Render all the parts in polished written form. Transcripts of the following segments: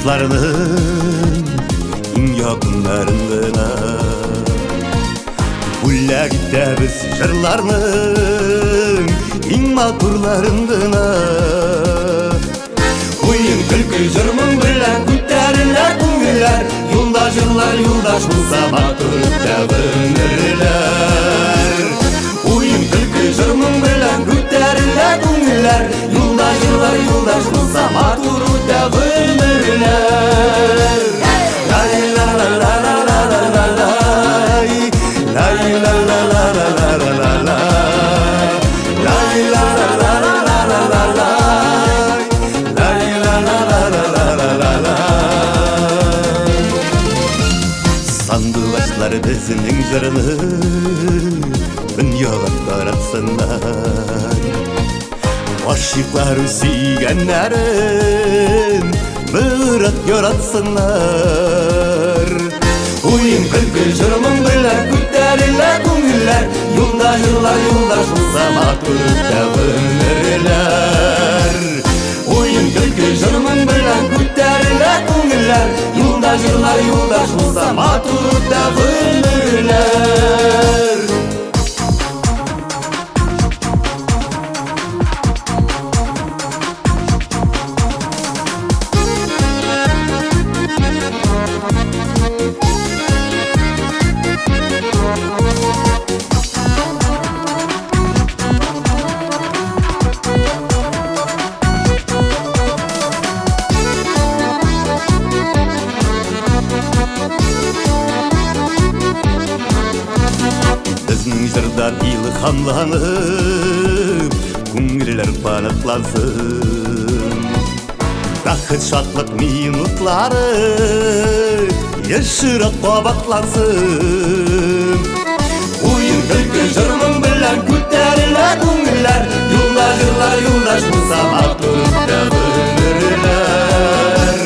dostlarının yakınlarına Bullagitde biz jırlarının maturlarına Oyun külkü jırmın bilen kütteriler күңгүллөр Yolda jırlar yoldaş bulsa maturda ömürler Oyun külkü jırmın bilen kütteriler күңгүллөр Yolda jırlar yoldaş bulsa maturda ömürler La la la la la la la la la La la la la la la la la la La la la la la la la la la La la la la la la la la Sandılaşlar bizning jırını Dünyaga taratsınlar Aşıklar suyganlarin Mırat yaratsınlar Oyun külkü jırmın bilen kütteriler күңгүллөр Yolda jırlar yoldaş bulsa maturda ömürler Oyun külkü jırmın bilen kütteriler күңгүллөр Yolda jırlar yoldaş bulsa maturda ömürler Jırdan ilhamlanıp Күңгүллөр panaklansın Бақыт шатлық минутлары Ешірақ қабатлансын Ойын күлкі жырмың білән күттерілер күңгүллөр Юлда жырлар юлдаш болса матурда ömürler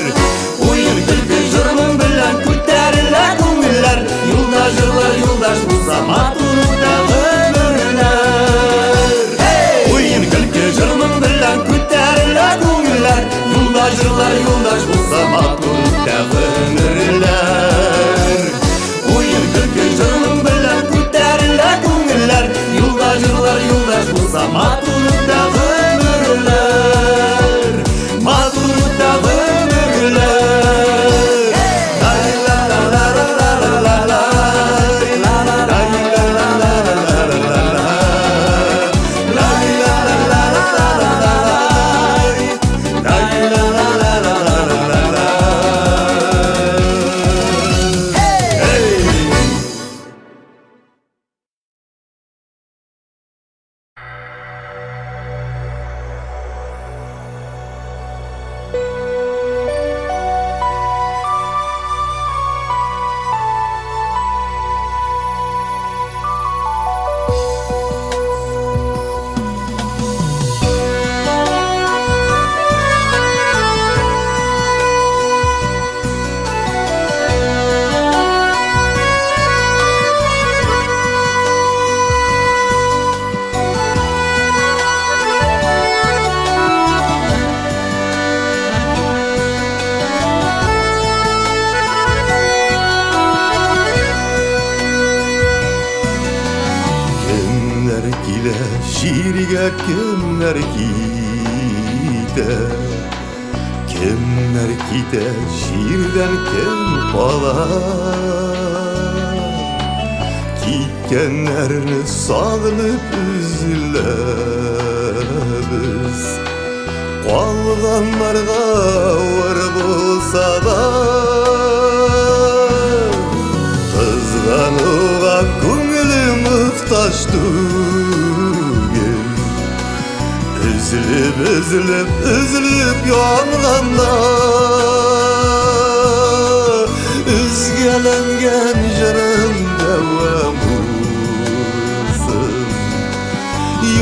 Ойын күлкі жырмың білән күттерілер күңгүллөр Юлда жырлар юлдаш болса матурда ömürler Oyun külkü jırmın bilen kütteriler күңгүллөр Yolda jırlar yoldaş bulsa maturda ömürler Oyun külkü jırmın bilen kütteriler күңгүллөр Yolda jırlar yoldaş bulsa maturda ömürler Maturda ömürler La la la la la la la la La la la la la la la la La la la la la la la la La la la la la la la la Hey! Kimler kile şiirge kimler kite Kimler kite şiirden kim kalar Kitkenlerini sağlıp üzüleriz Kalganlarga var bulsa da Kızganuğa күңгүлüm muhtaç değil Üzülüp üzülüp üzülüp yanganda Üzgelengen jırım devam bulsun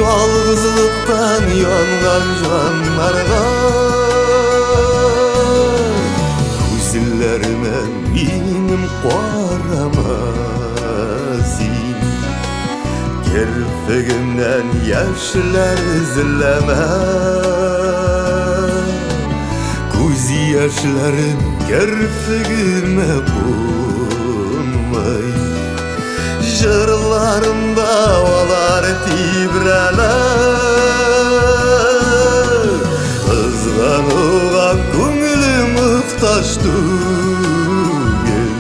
Yalgızlıktan yangan canlarga Күзлерime benim qaramasin Kirpigimden yaşlar izleme Күз Yaşlarım gerçeğime bulmay Jırlarımda olar tibreler Kızganuğa көңілім мұқтаж түгел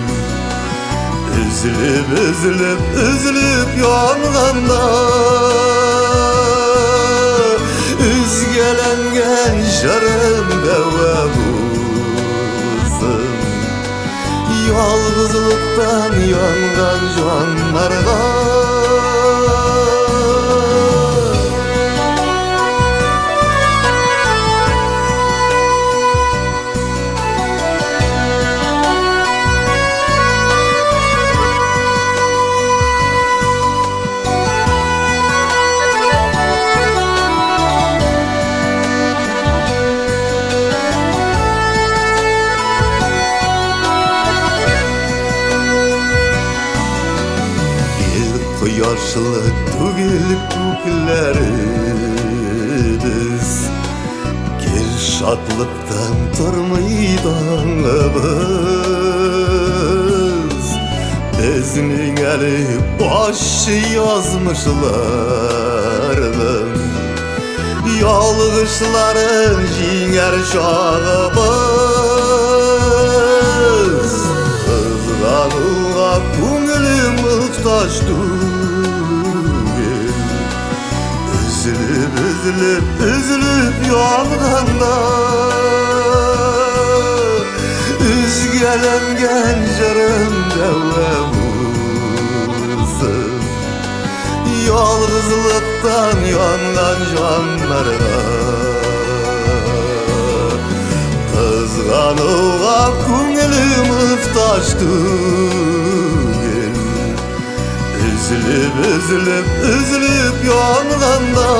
Üzülüp yanğanda Üzgelengen jarım deva bulsun Yalğızlıktan yangan canlarga Yaşlı tügel köklerimiz Gel şadlıktan durmaydağımız Bizning eli başı yazmışlarının Yalgışların jinger şağımız Kızganuğa көңілім мұқтаж Üzülüp yanğanda Üzgelengen jarım deva bulsun Yalğızlıktan yangan canlarga Kızganuğa көңілім мұқтаж түгел Üzülüp yanğanda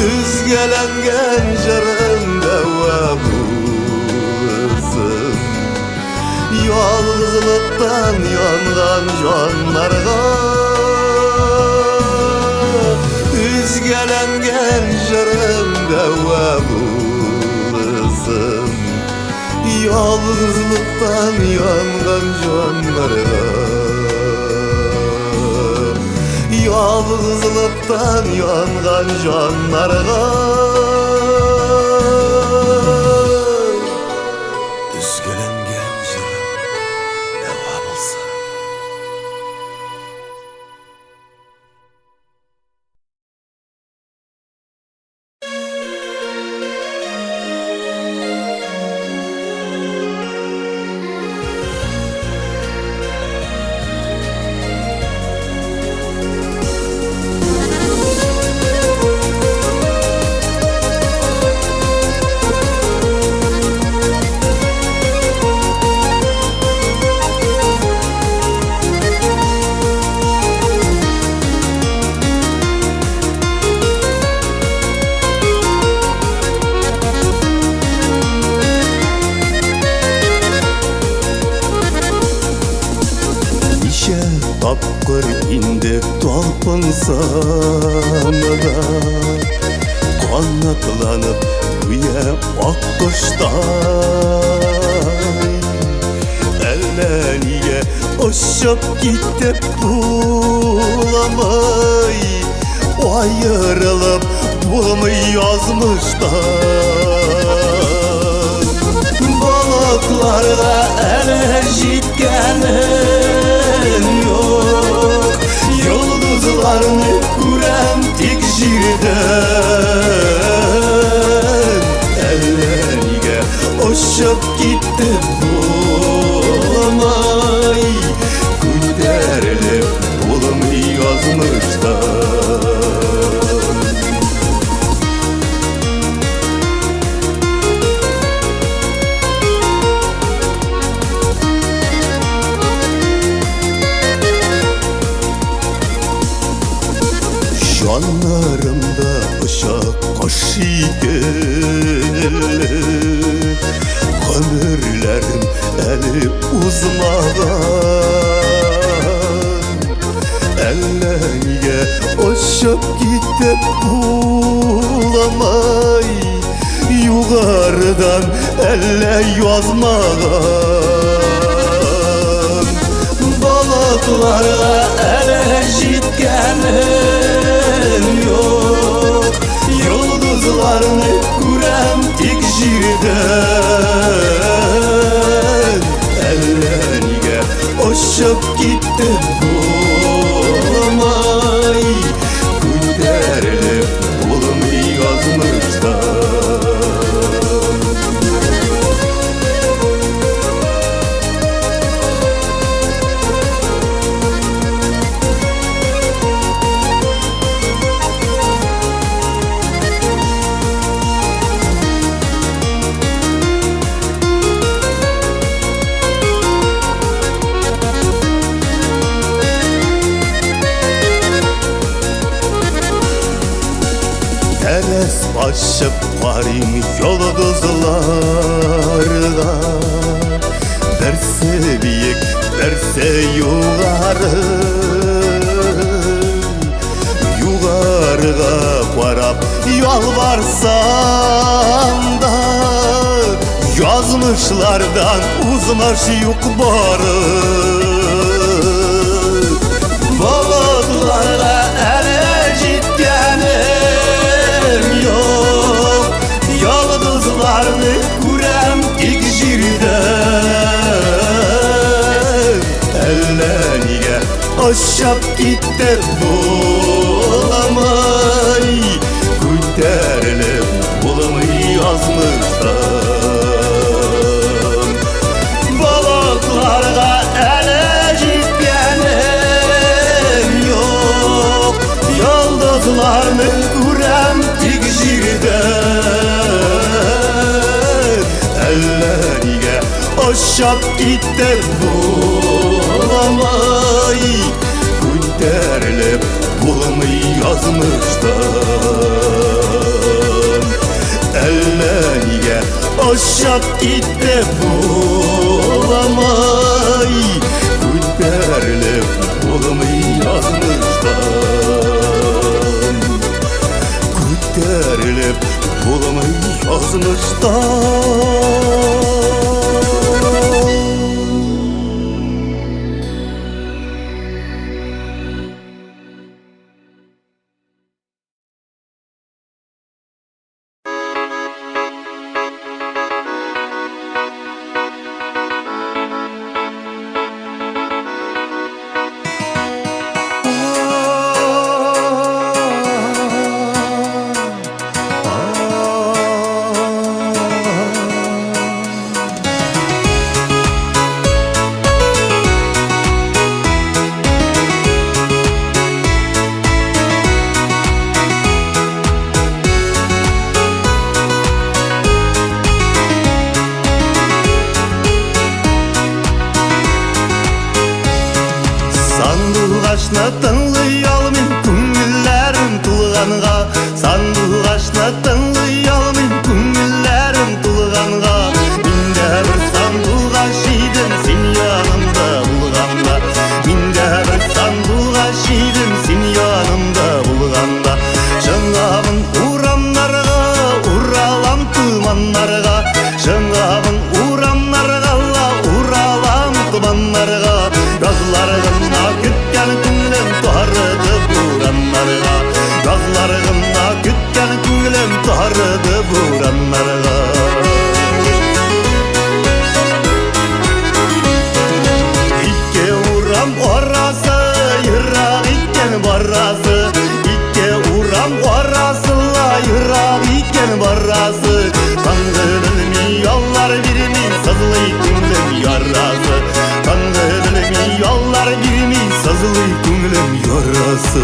Üzgelengen jarım deva bulsun Yalğızlıktan yangan canlarga Üzgelengen jarım deva bulsun Yalğızlıktan yangan canlarga Yalğızlıktan yangan canlarga Üzgelengen jarım deva bulsun Tapqır indi talpınsam da Qanatlanıp güye akkuşday Elleniye uçup gitip bulamay Ayrılıp bulmay yazmışlar Balıklarda ele jitkenim yok Yıldızlarını kurem tek jirden Elleriye uçup gitti bulamay Ko'tarilib bulmay yazmışlar Жанlarımda ışık kaşıyken Ömürlerim eli uzmadan Elleriye uçup gidip bulamay yukarıdan elle yazmadan. Balıklara ele jitkenim yok, yıldızlarını kurem tik jirden. Elleniga oşup gitti bulamay, ko'tarilib bulmi yozmishda. Teres başıp varayım yıldızlarda, derse büyük derse yukarı, yukarıga varap yalvarsam da yazmışlardan uzmaş yok barı. Balıklarla ele jitkenim yok, yıldızlarını kurem tik jirden. Elleniga oşup gitti bulamay, ko'tarilib bulmi yozmishdan. Balıklarga ele jitkenim yok, yıldızlarını kurem tik jirden. Elleniga oşup gitti bulamay, ko'tarilib bulmi yozmishdan. Elleniga oşup gitti bulamay, ko'tarilib bulmi yozmishdan. Ko'tarilib bulmi yozmishdan. Sandığaçna tınlayalmin күңілләрім тулғанға, сандığaçna tınlayalmin күңілләрім тулғанға. Миндә бір сандığaç идем сен янымда булғанда, миндә бір сандığaç идем сен янымда булғанда. Шыңамын урамнарға, уралам туманнарға, шыңамын урамнарға, уралам туманнарға. Yazlarımda kütken күңілім тарыды бураннарға, yazlarımda kütken күңілім тарыды бураннарға. Икке урам орасы, йырақ икен барасы, икке урам орасы, йырақ икен барасы. Таңғы білмей аллар бермей, сызлый күңілім ярасы. Tangı bilmey yollar girmey, sızılый күңілім yarası.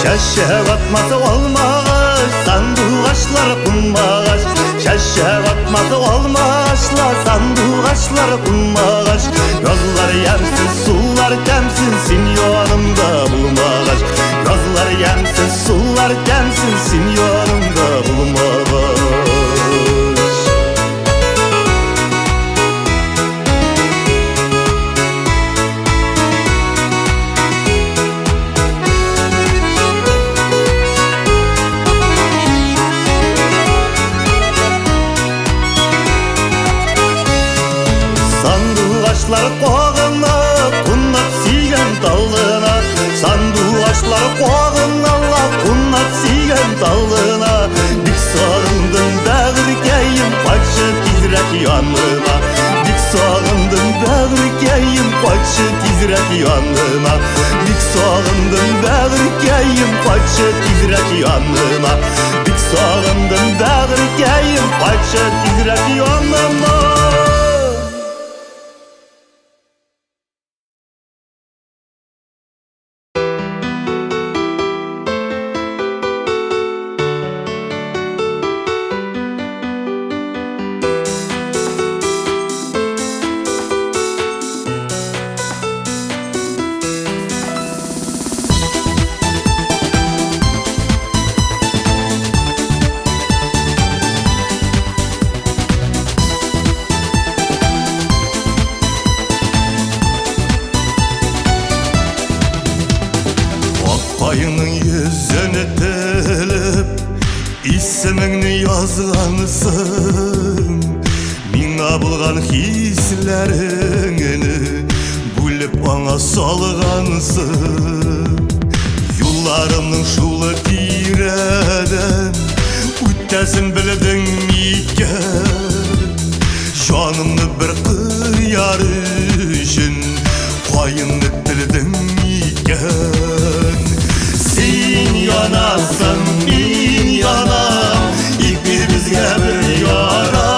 Şaşıp atması olmaz, sandığaçlar kunmağaç. Şaşıp atması olmaz, sandığaçlar kunmağaç. Yazlar yemsiz, sular temsiz, sen yanımda bulmağaç. Yazlar yemsiz, sular temsiz, sen yanımda bulmağaç. tezrek yanıma. Bik sağındım bağırkayım kaçı tezrek yanıma. Bik sağındım bağırkayım kaçı tezrek yanıma. Ayının yüzüne telip ismini yazgansın. Mina bulgan hislerini bulup bana salgansın. Yollarımның şulu tireden öttesin bildin iken. Canımны bir kıyar üçün payını bildin iken. Sen yanasın, ben yanam, ikimizge bir yara.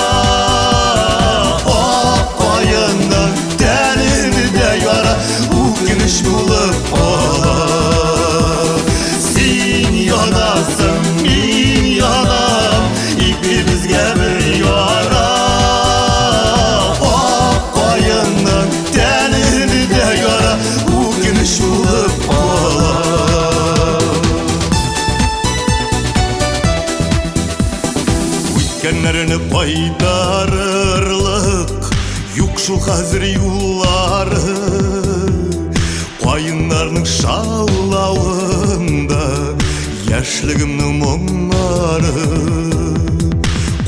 Ak ayından tenini de yara, ukiniş bulup olar. Sen yanasın, ben yanam, ikimizge bir yara. Ak ayından tenini de yara, ukiniş bulup olar. Kenlerini paydarırlık yok şu hazır yolları. Qayınlarının şallağında yaşlığımның monları.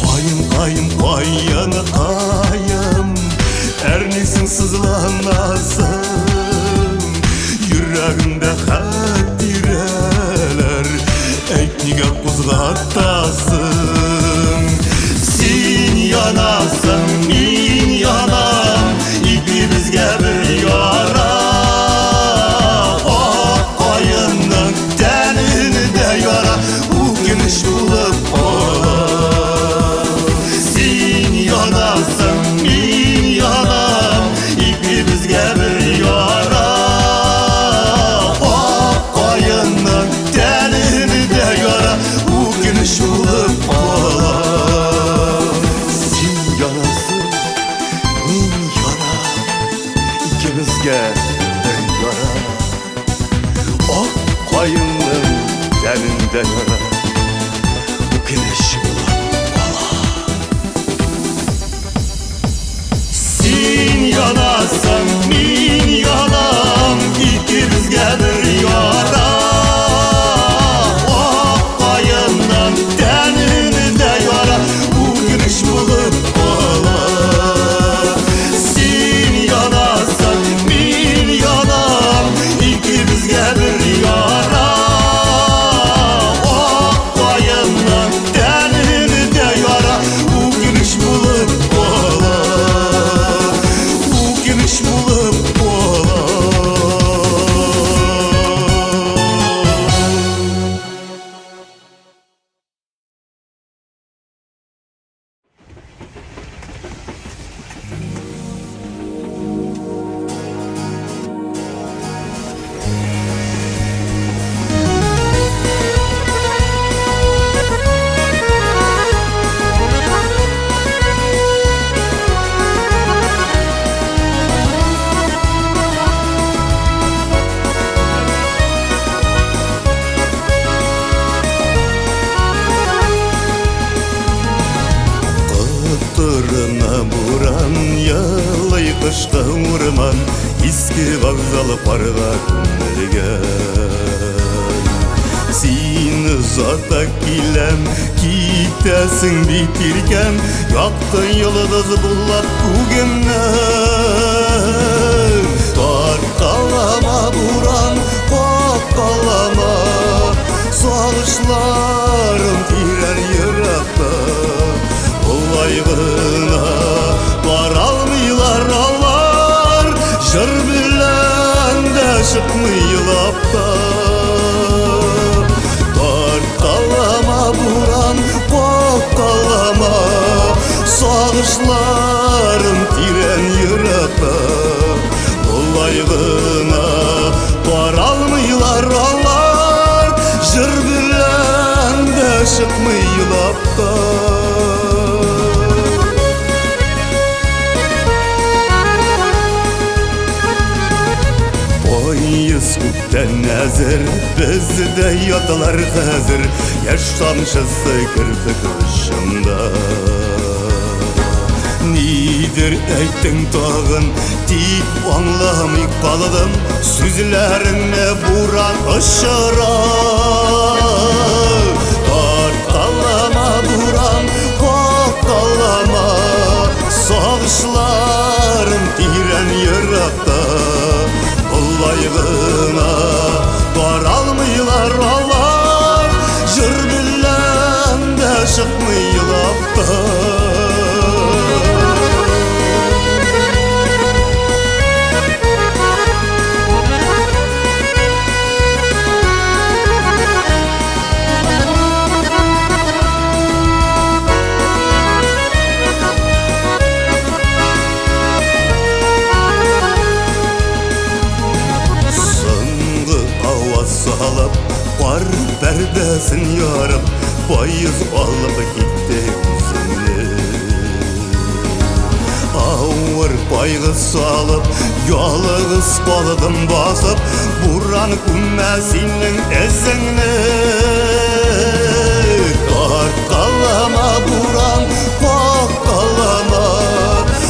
Qayın, qayın, qayını qayım ernesin sızlanasın. Yüreğimde hatireler etniga kuzgattasın. Sen yanasın, ben yanam, ikimizge bir yara. Ak qayının tenini de yara, ukiniş bulup olar. Sen yanasın, ben yanam, ikimizge bir yara. Ak qayının tenini de yara, ukiniş bulup olar. İkimizge bir yara. Ak qayının teninde yara, ukiniş bulup olar. Sen yanasın, ben yanam, ikimizge bir yara. Ak qayının tenini de yara, ukiniş bulup olar. Sen yanasın, ben yanam, ikimizge bir yara. Ak qayının tenini de yara, ukiniş bulup olar. Ukiniş bulup olar. Kıtırına buran yalay kışta urman, eski vokzалы parga күмілген. Seni uzata kilem, kitesin bitirken, yaktı yıldız bullap kugimden. Tarkalama buran, kalama, sağışlarım tirer yırakta. Olayğına var almıylar ağlar, jır bilen çıkmıyılap da. Poyuz küpten nazır, bizde yotalar hazır, yaş tamşısı kirpik başımda. Nidir eyttin tağın, tip anlamay kaladım, sözlerine buran aşıra. Kalama buran, kalama, sağışlarım tiren yırakta. Kollaygına varalmıylar Allah, jır bilen de çıkmıyılap da. Salıp var perdesin yarıp, bayız alıp gitti yüzünü. Ağır baygı salıp yalığız balıdım basıp, buran kümmesinin ezini. Kalama buran, kalama,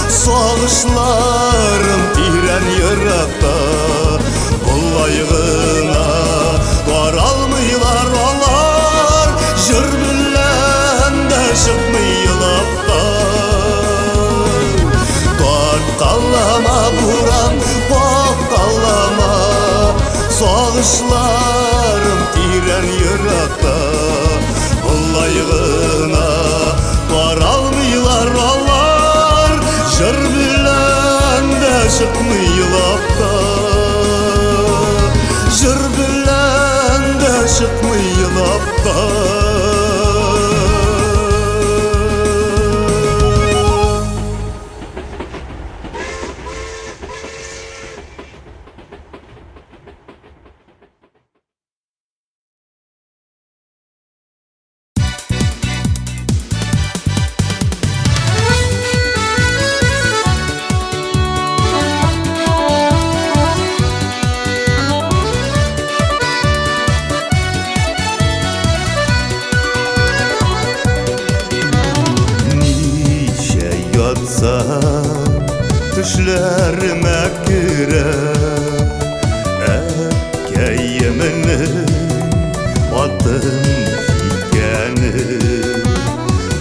sağışlarım tiren yırakta. Kollaygına varalmıylar onlar, jır bilen de çıkmıyılap da. Kalama buran, kalama, sağışlarım tiren yırakta. Kollaygına varalmıylar onlar, jır bilen de çıkmıyılap da. Jır bilen de çıkmıyılap da. Düşlerime girer Ekkeğiminin adım fikeni.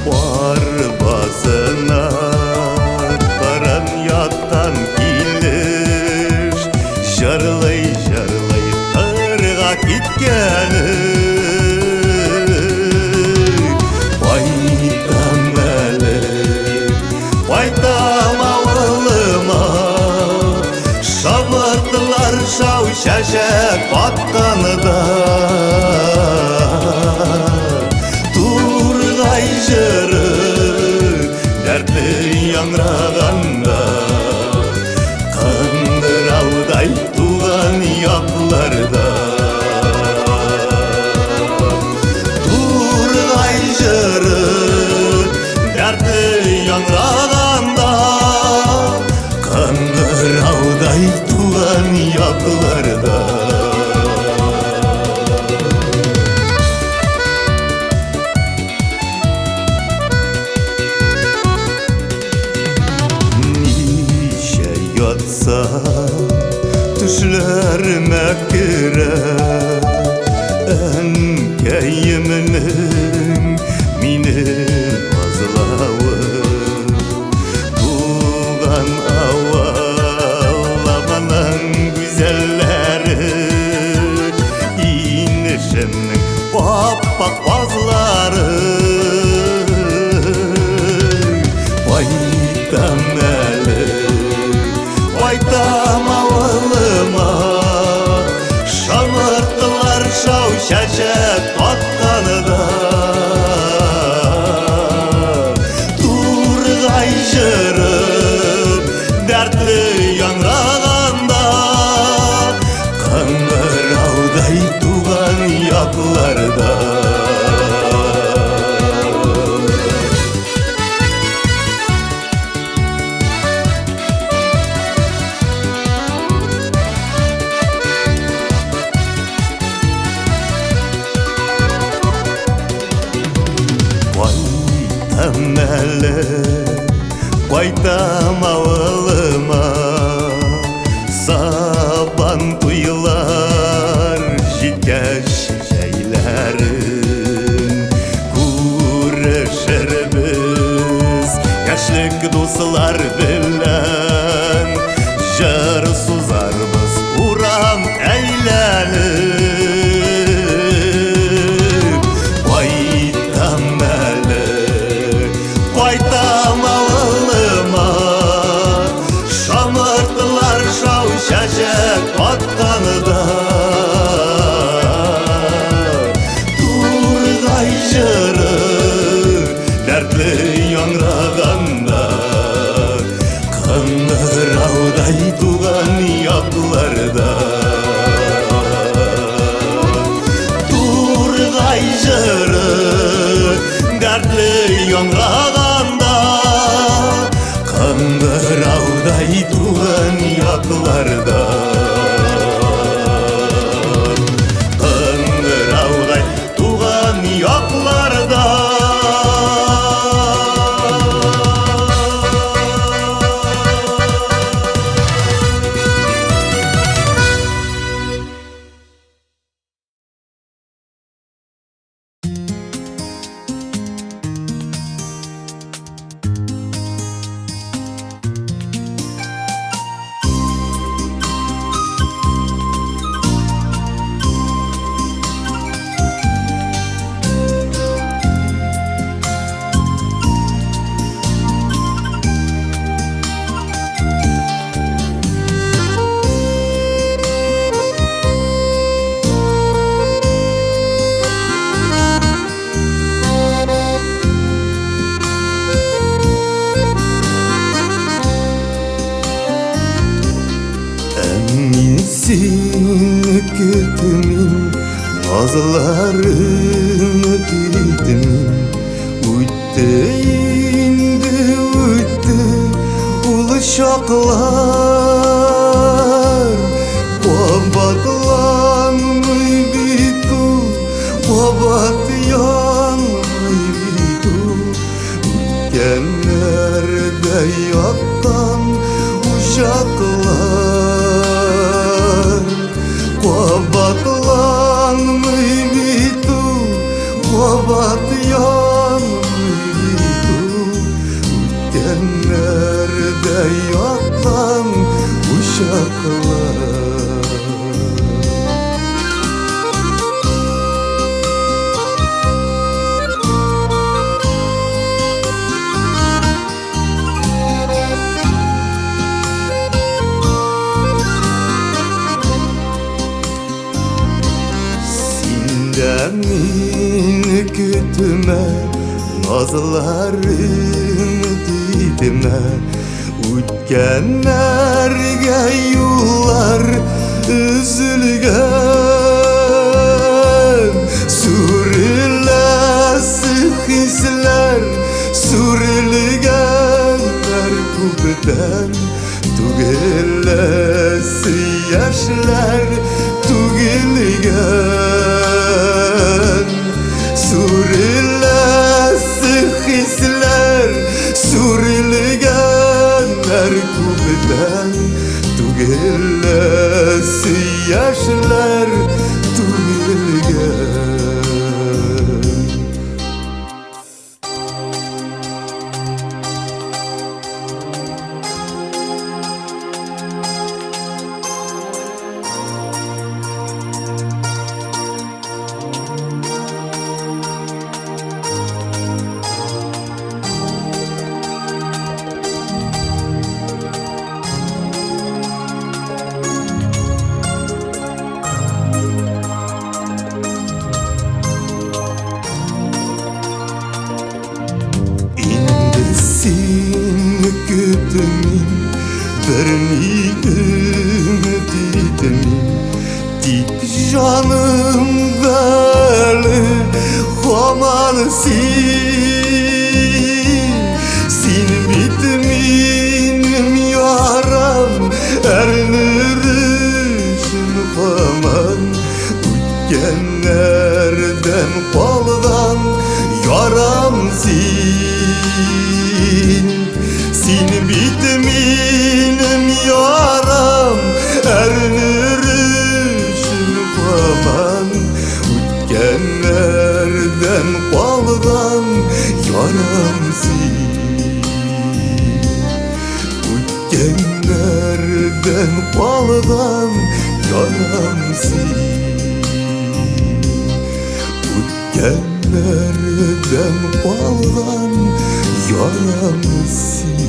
Var bazına karan yattan gelir, jarlay jarlay tırğa gitkeni. Şaşak battanıda Turgay jırı dertli yanrağanda. Kandıravday tuğan yaplarda Turgay jırı dertli yanrağanda. Kandıravday tuğan yaplarda. Nişe yatsa düşlerime girer Enkeyiminin mini vazlavı. Tuğan Bak bazıları Baytam eli Baytam avalıma Şamırttılar şav şaşak battanıda. Turgay jırıp dertli yanrağanda. Kandıravday tuğan yaklarda Kaytam avılıma saban kuyular jitkeş şeylerim Kurışırbiz yaşlık dostlar bilen Jır suzarbız uram eylenip Kaytam eli Kaytam avılıma Şamırttılar şav şaşık attanıda Turgay jırı dertli yanraganda Kıngıravday tuğan yaklarda Turgay jırı dertli yanraganda Kıngıravday tuğan yaklarda Kıngıravday tuğan yaklarda Emminsin kütümün nazlarını didimin Üttü indi üttü ulu şaklar Babatlanmay bitu babat yanmay bitu Ütkenlerde yattan uşaklar Babatlanmay bitu babat yanmay bitu Ütkenlerde yattan uşaklar Sindemini kütüme nazlarını didime Ütkenlerge yollar üzülgen Sürülesi hisler sürülgenler kubden Tugellesi yaşlar tugilgen Sürülesi hisler sürülgenler kubden Tugellesi yaşlar tugilgen kütümin verni ümitimin Dik canım veli hamalsin Sin bitminim yaram ernirişim faman Ütkenlerden kalgan yaram sin O'tganlardan qolgan yoramsan.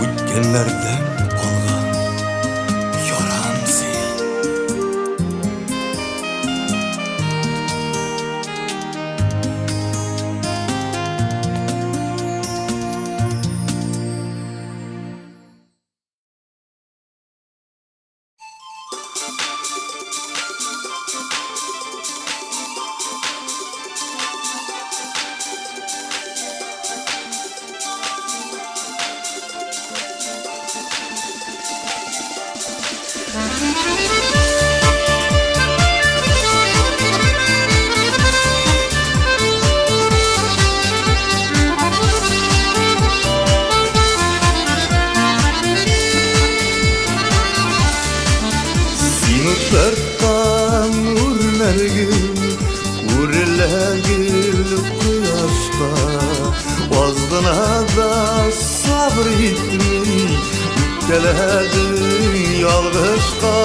O'tganlardan qolgan yoramsan. Tarkan urlegil quyoshqa Ozdina da sabr etmey Ükeledin yalgışqa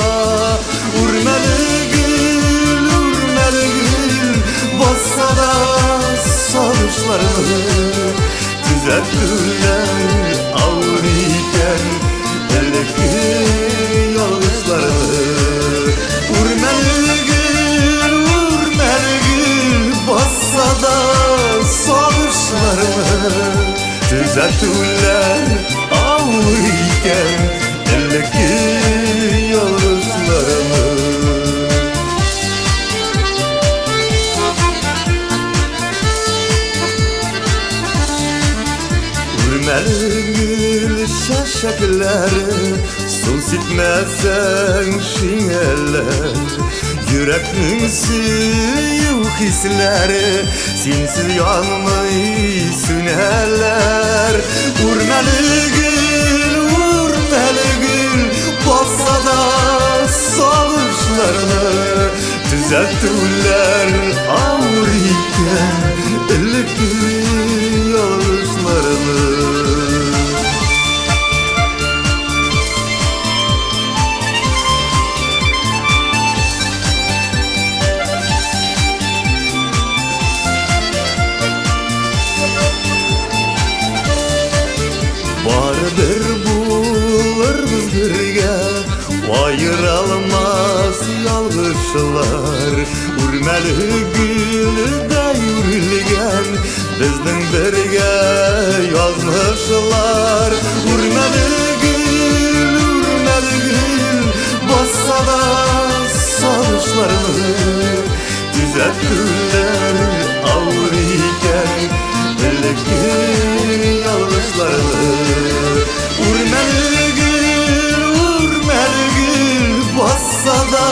Urmeligil bassa da savuşlarını Düzeltürler ağır iken Eldeki yalgışlarını Urmeligil bassa da savuşlarını Düzeltürler ağır iken Eldeki yalgışlarını Urmeligil şaşakları Su sitmezsen şineller Yüreknin suyuk hisleri Sensiz yanmayı sünerler Urmeligil bassa da savuşlarını Düzeltürler ağır iken Eldeki yalgışlarını Barıdır buluruz birge Ayırılmaz yalgışlar Urmeligil de yürülgen Bizden birge yazmışlar Urmeligil bassa da savuşlarını Düzeltürler ağır iken Eldeki yalgışlarını Urmeligil bassa da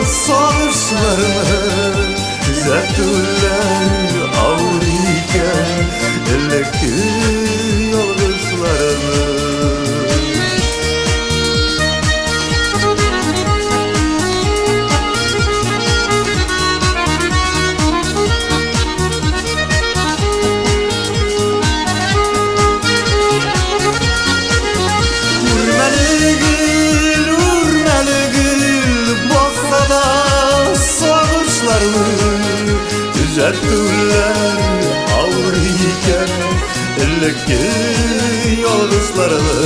savuşlarını Düzeltürler ağır iken Eldeki yalgışlarını Düzeltürler ağır iken Eldeki yalgışlarını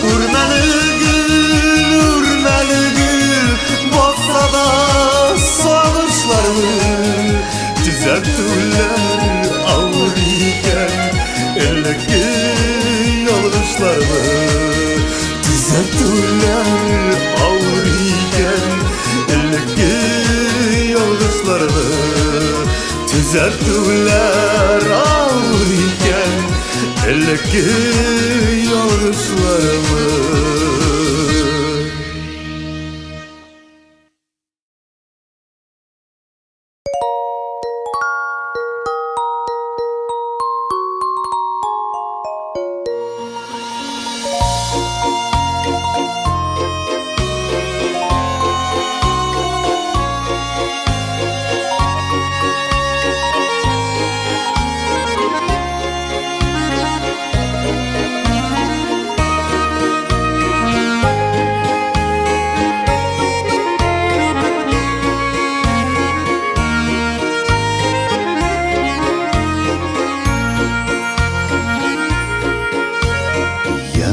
Urmeligil bassa da savuşlarını Düzeltürler ağır iken Eldeki yalgışlarını Düzeltürler ağır iken Eldeki yalgışlarını Düzeltürler ağır iken Eldeki yalgışlarını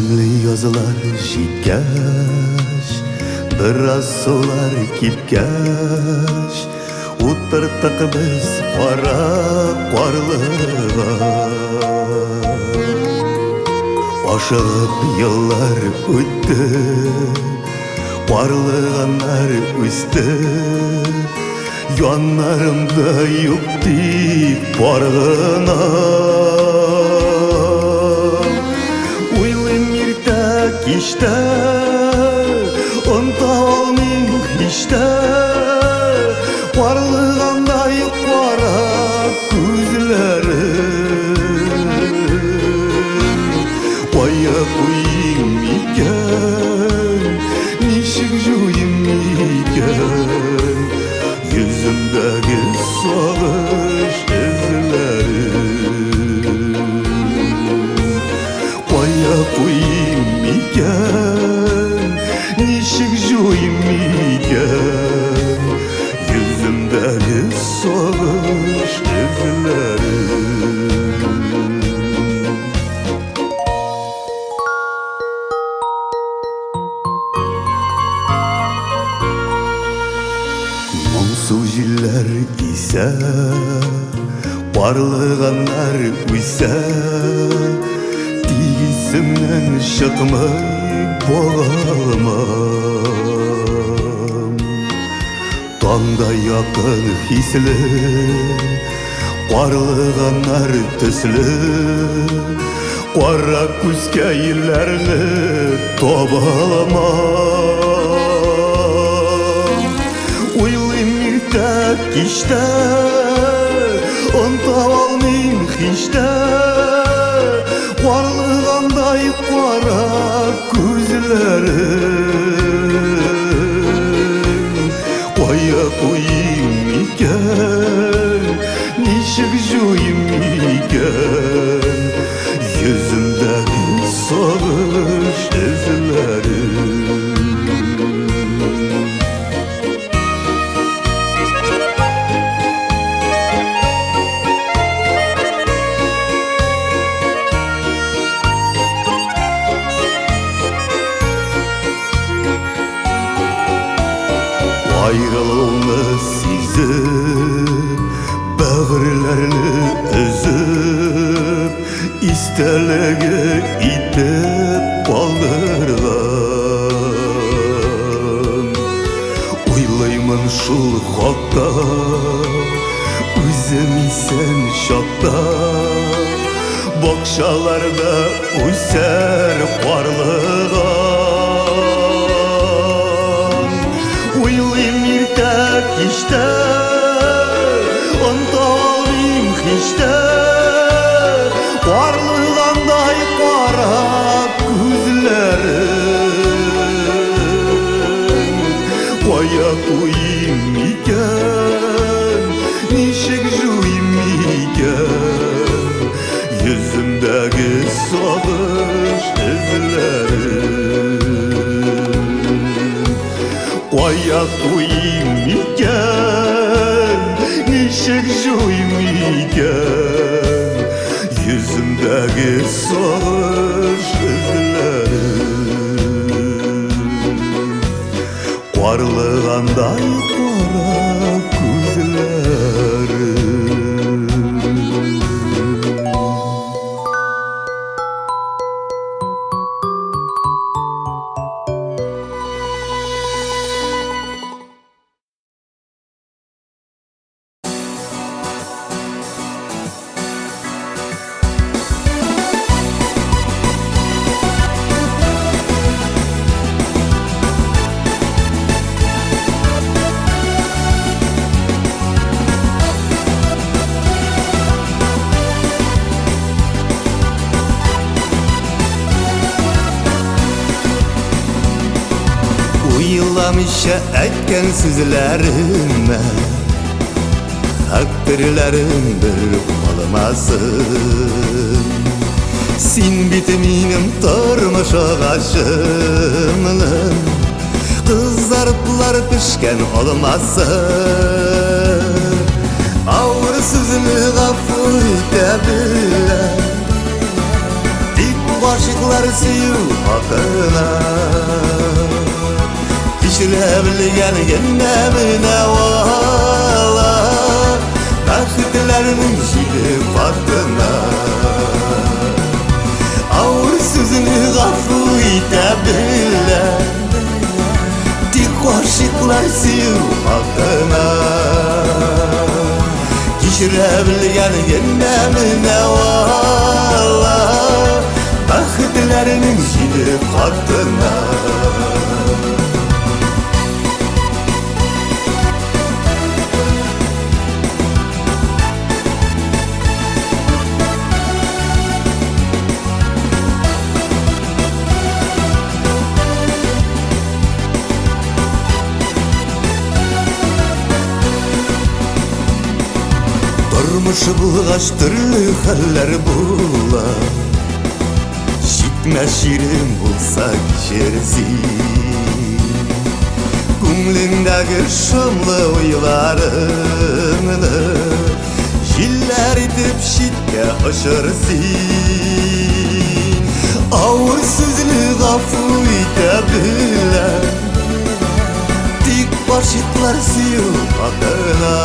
Demli yazılar şikkaş, biraz sular kipkaş, o'tirdik biz qora qorlig'a. Oshib yillar o'tdi, qorlig'anlar o'sdi, yonlarimda yo'q deb borg'ina. O'ylayman erta kechda, unuta olmayman hechda, qorlig'anday qora ko'zlarim. Qo'ya qo'yim ekan, nechuk joyim ekan, yuzimdagi sog'ish izlari. Qo'ya qo'yim ekan, nechuk joyim ekan, yuzimdagi sog'ish izlari. Mo'ngsuz yillar esa, qorlig'anlar o'sa, tegisimdan chiqmay bo'laman. Tongda yaqin hisli, qorlig'anlar tusli, qora ko'zga yillarni to'balaman. O'ylayman erta kechda, unuta olmayman hechda, qorlig'anday qora ko'zlarim. Qo'ya qo'yim ekan, nechuk joyim ekan, yuzimdagi sog'ish izlari. Ayrılığını sezip, bağırlarını üzüp, istelege itip kaldırgan. Uylayman şul hakta, özüm sen şakta, bakşalarda öser qarlıgan. O'ylayman erta kechda, unuta olmayman hechda, qorlig'anday qora ko'zlarim. Qo'ya qo'yim ekan, nechuk joyim ekan, yuzimdagi sog'ish izlari. Qo'ya qo'yim ekan, nechuk joyim ekan, yuzimdagi sog'ish izlari. Qorlig'anday qora ko'zlari. Uylamışa aytgan so'zlarimni, taqdirlarim bir olmasin. Sen biti menim turmush og'ashimni, qizariblar pishgan olmasin. Ağır sözümü gafur edebilir, aşıklar süyü hakkına. Kişire bilgen kendimine valla, bakıtlarının şifatına. Ağır sözünü gafu itebilirler, aşıklar süyü hakkına. Kişire bilgen kendimine valla, bakıtlarının şifatına. Durmuş bulgaç türlü haller bula, Şitme şirin bulsa kişerisi. Kumlindagi şumlu uylarını jiller edip şitke aşırsi. Ağır sözlü gafu itebilirler, dik aşıklar süyü hakkına.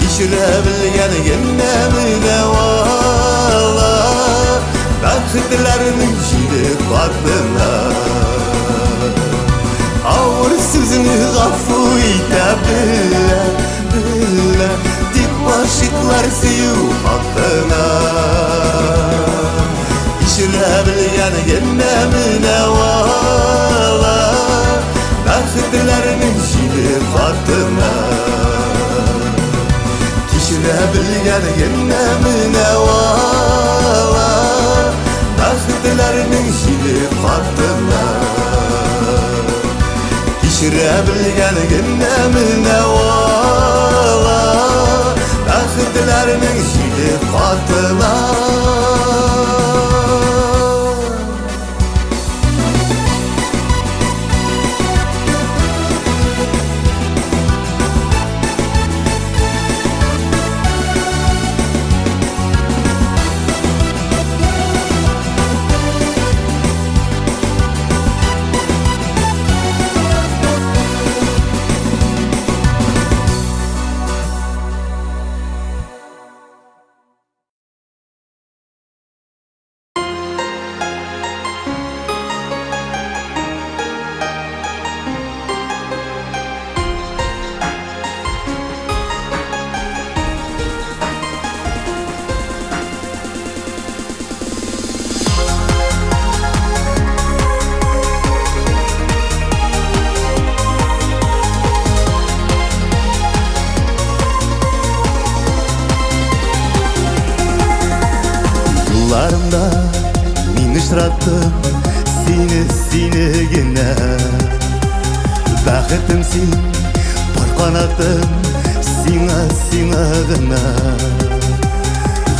Kişire bilgen kendimine valla, bakıtlarının şifatına. Ağır sözünü gafu itebilirler, dik aşıklar süyü hakkına. Kişire bilgen kendimine valla, bakıtlarının şifatına. Kişire bilgen kendimine valla, bakıtlarının şifatına. Kişire bilgen kendimine valla, bakıtlarının şifatına. Yıllarımda min uçrattım seni gene. Bakıtım sen, bir kanatım sina gına.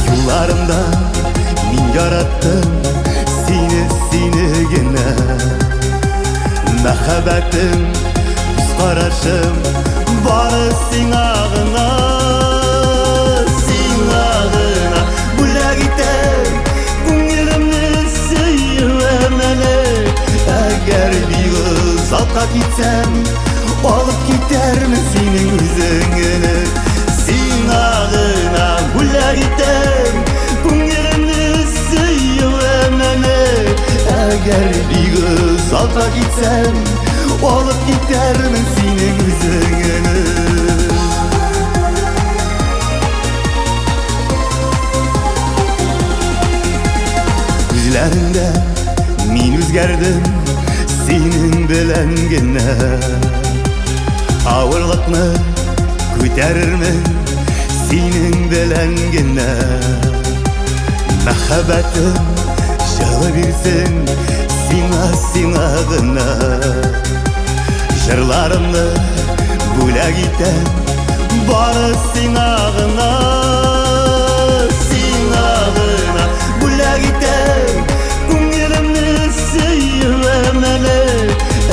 Yıllarımda min yarattım seni gene. Mehabbetim, yüz karışım bari sina gına. Bula gider eğer bir kız alta gitsem, alıp gider mi senin yüzünü? Sen ağına bula gider, günlerini sıyıvemene. Eğer bir kız alta gitsem, alıp gider mi senin yüzünü? Gözlerinde min üzgerdim senin bilen gene. Ağırlıkны көтерермін senin bilen gene. Mehabbetim жылы берсін сиңа гына. Жырларымны бөлек итем бары сиңа гына. Bölek итем күңелемне сөйвәмәле.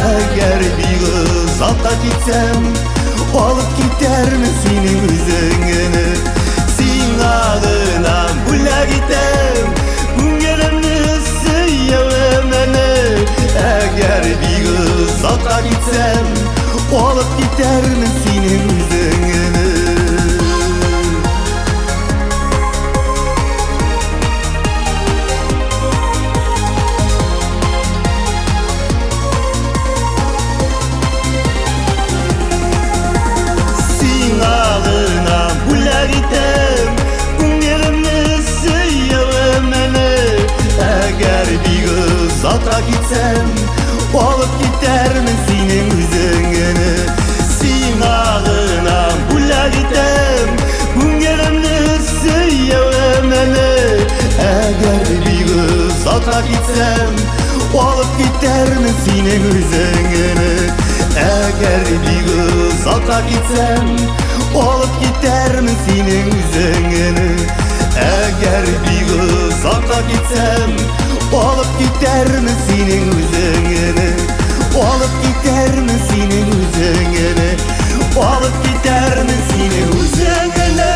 Eğer bir kız alta gitsem, alıp gider mi senin yüzünü? Sen ağına bula gitem, gitsem, olup gidermi senin üzüngünü? Sin ağına bula gitsem, günlerimni sıyıvımını. Eğer bir kız ata gitsem, olup gidermi senin üzüngünü? Sin ağına bula gitsem, günlerimni sıyıvımını. Eğer bir kız ata gitsem, olup gidermi senin üzüngünü? Eğer bir kız ata gitsem, olup gidermi senin üzüngünü? Eğer bir kız ata gitsem, olup gidermi senin üzüngünü? Olup gidermi senin üzüngünü? Olup gidermi senin üzüngünü?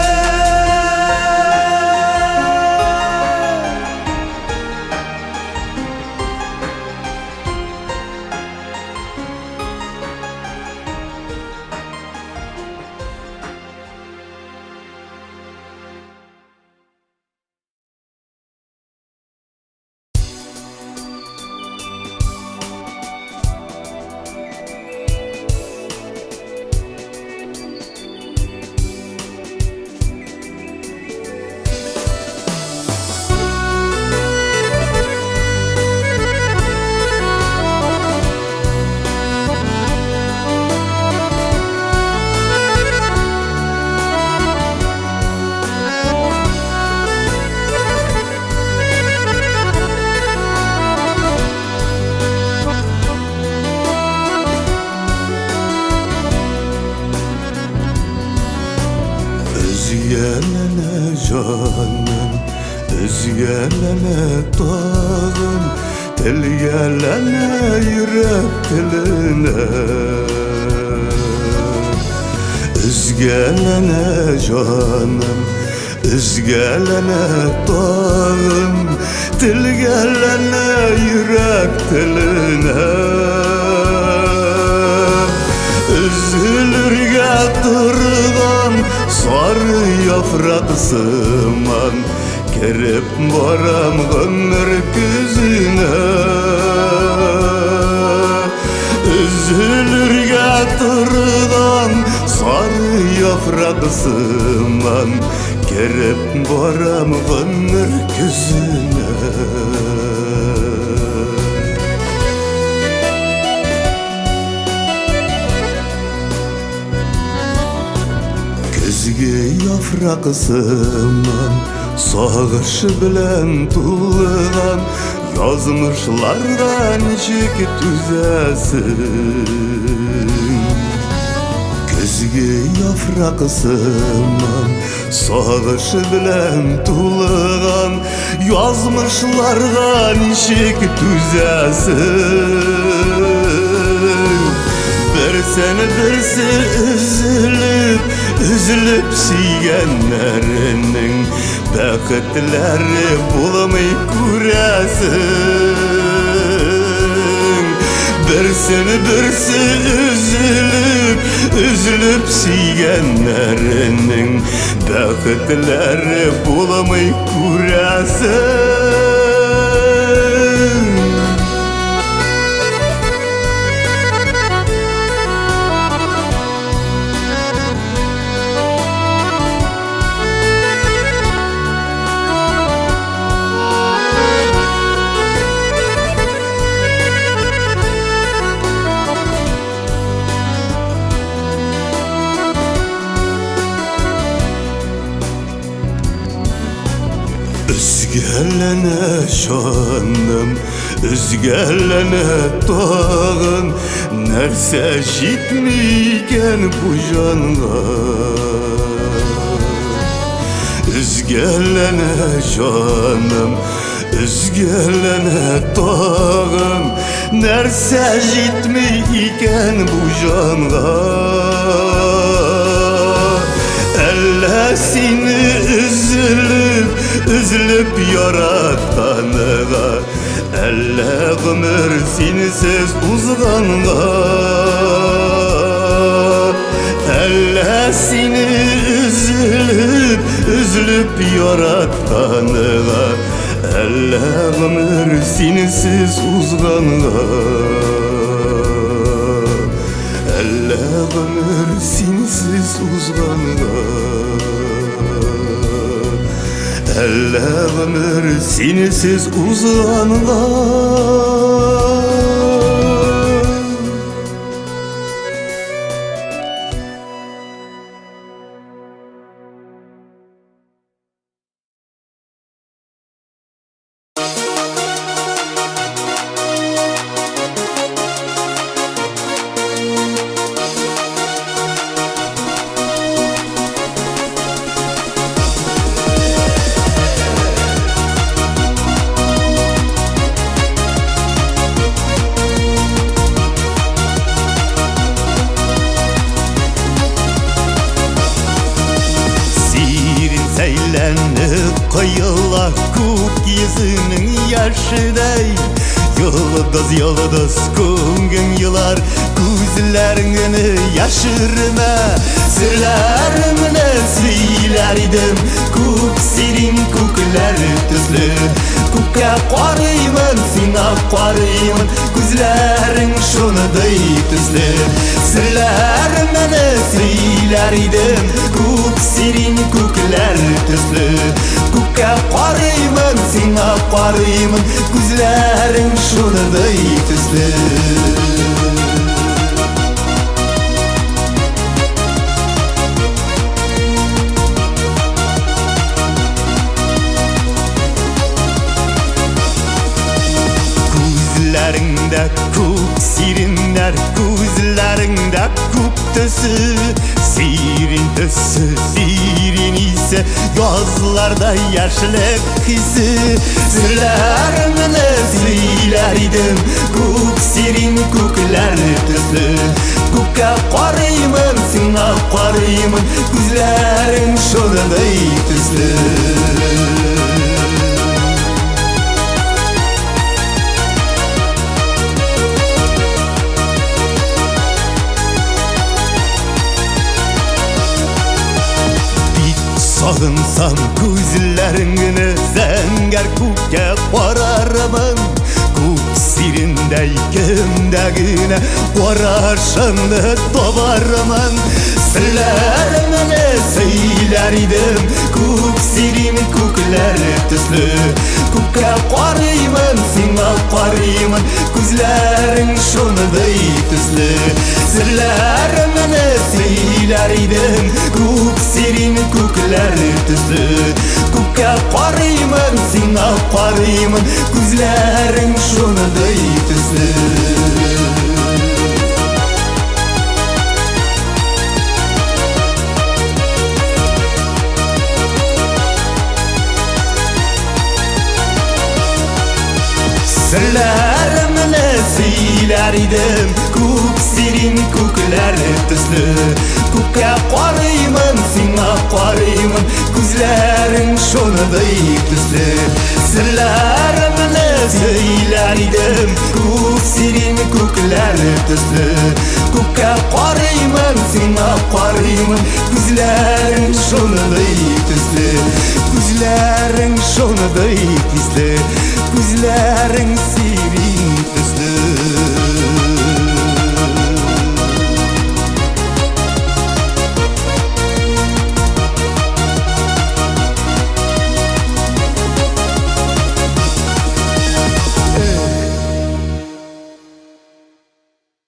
Özgelene canım, özgelene dağım, tel gelene yürek teline. Özgelene canım, özgelene dağım, tel gelene yürek teline. Üzülürge durgan sarı yapraksıman, kerip varam ömür güzüne. Üzülürge durgan sarı yapraksıman, kerip varam ömür güzüne. Gözge yapraksıman, sağışı bilen tulgan, yazmışlardan nechik tüzesin. Gözge yapraksıman, sağışı bilen tulgan, yazmışlardan nechik tüzesin. Versene birsi üzülüp, üzülüp suyganlarının bakıtları bulamay ko'rasin. Versene birsi üzülüp, üzülüp suyganlarının bakıtları bulamay ko'rasin. Özgelene şanım, özgelene dağın, nerse jitmigen bu janga. Özgelene şanım, özgelene dağın, nerse jitmigen bu janga. Elle seni üzülüp yaratkanıga, elle ömür sensiz uzganga. Elle seni üzülüp yaratkanıga, elle ömür sensiz uzganga. Elle ömür sensiz uzganga. Elle ömür sensiz uzganga. Seylenip kıyıla kuk yüzünün yaşıday. Yıldız kungün yılar gözlerini yaşırma. Sırlarımı söylerdim kuk serin kuklar tüslü. Kuka qarıyman, sina qarıyman, gözlerin şunuday tüslü. Sırlarımı söylerdim kuk serin kuklar tüslü. Kuka qarıyman, sina qarıyman, gözlerin şunuday tüslü. Gözlerinde kuk sirinler, gözlerinde kuk tösü. Sirin tösü, sirin ise gözlerde yaşlık hissi. Sırlarımı söylerdim kuk sirin kuklar tösü. Kuka qarıyman, sina qarıyman, gözlerin şunuday tüslü. Sağınsam gözlerini zenger kuka qararman. Kuk sirindeygendegine qararşandı tabarman. Sırlarımı söylerdim kuk sirin kuklar tüslü. Kuka qarıyman, sina qarıyman, gözlerin şunuday tüslü. Sırlarımı söylerdim kuk sirin kuklar tüslü. Kuka qarıyman, sina qarıyman, gözlerin şunuday tüslü. Sırlarımı söylerdim kuk sirin kuklar tüslü. Kuka qarıyman, sina qarıyman, gözlerin şunuday tüslü. Sırlarımı söylerdim kuk sirin kuklar tüslü. Kuka qarıyman, sina qarıyman, gözlerin şunuday tüslü. Gözlerin şunuday tüslü. Gözlerin